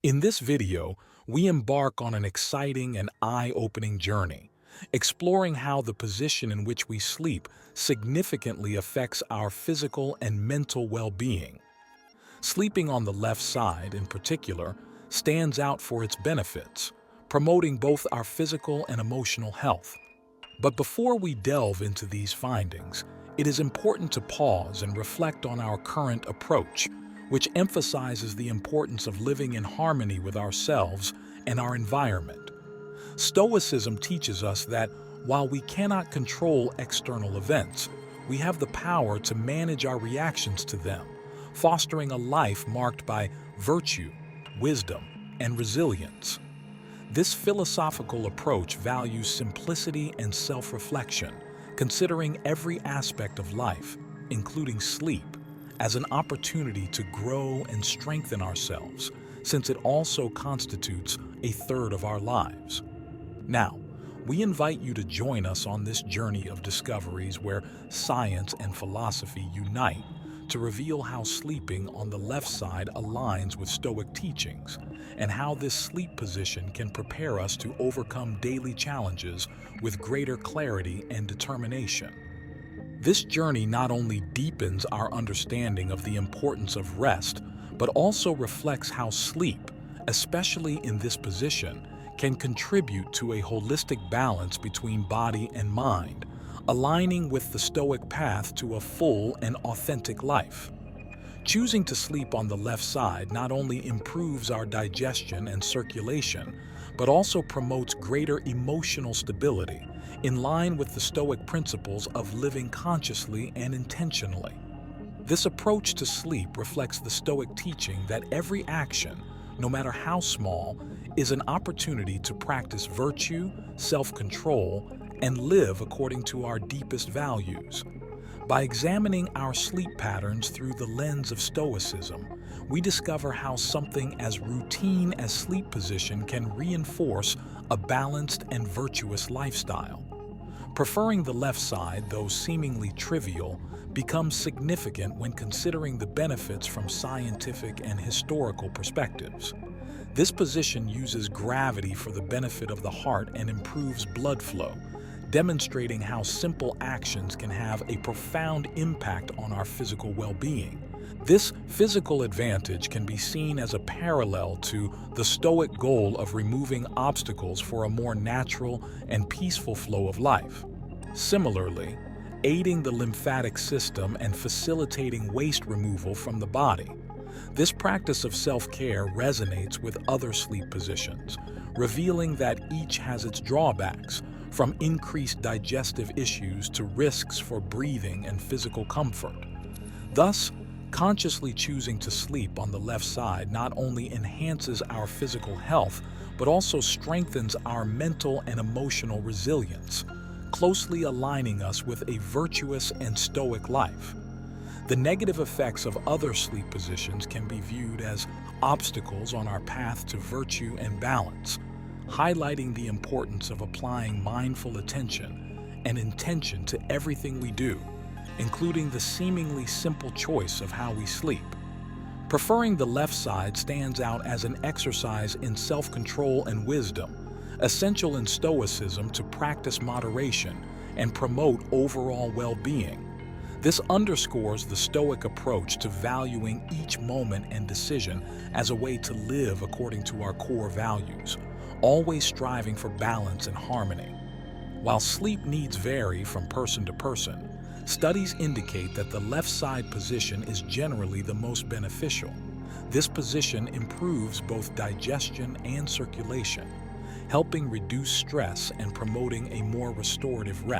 In this video, we embark on an exciting and eye-opening journey, exploring how the position in which we sleep significantly affects our physical and mental well-being. Sleeping on the left side, in particular, stands out for its benefits, promoting both our physical and emotional health. But before we delve into these findings, it is important to pause and reflect on our current approach, which emphasizes the importance of living in harmony with ourselves and our environment. Stoicism teaches us that while we cannot control external events, we have the power to manage our reactions to them, fostering a life marked by virtue, wisdom, and resilience. This philosophical approach values simplicity and self-reflection, considering every aspect of life, including sleep, as an opportunity to grow and strengthen ourselves, since it also constitutes a third of our lives. Now, we invite you to join us on this journey of discoveries where science and philosophy unite to reveal how sleeping on the left side aligns with Stoic teachings, and how this sleep position can prepare us to overcome daily challenges with greater clarity and determination. This journey not only deepens our understanding of the importance of rest, but also reflects how sleep, especially in this position, can contribute to a holistic balance between body and mind, aligning with the Stoic path to a full and authentic life. Choosing to sleep on the left side not only improves our digestion and circulation, but also promotes greater emotional stability, in line with the Stoic principles of living consciously and intentionally. This approach to sleep reflects the Stoic teaching that every action, no matter how small, is an opportunity to practice virtue, self-control, and live according to our deepest values. By examining our sleep patterns through the lens of Stoicism, we discover how something as routine as sleep position can reinforce a balanced and virtuous lifestyle. Preferring the left side, though seemingly trivial, becomes significant when considering the benefits from scientific and historical perspectives. This position uses gravity for the benefit of the heart and improves blood flow, demonstrating how simple actions can have a profound impact on our physical well-being. This physical advantage can be seen as a parallel to the Stoic goal of removing obstacles for a more natural and peaceful flow of life. Similarly, aiding the lymphatic system and facilitating waste removal from the body. This practice of self-care resonates with other sleep positions, revealing that each has its drawbacks, from increased digestive issues to risks for breathing and physical comfort. Thus, consciously choosing to sleep on the left side not only enhances our physical health, but also strengthens our mental and emotional resilience, closely aligning us with a virtuous and Stoic life. The negative effects of other sleep positions can be viewed as obstacles on our path to virtue and balance, highlighting the importance of applying mindful attention and intention to everything we do, including the seemingly simple choice of how we sleep. Preferring the left side stands out as an exercise in self-control and wisdom, essential in Stoicism to practice moderation and promote overall well-being. This underscores the Stoic approach to valuing each moment and decision as a way to live according to our core values, always striving for balance and harmony. While sleep needs vary from person to person, studies indicate that the left side position is generally the most beneficial. This position improves both digestion and circulation, helping reduce stress and promoting a more restorative rest.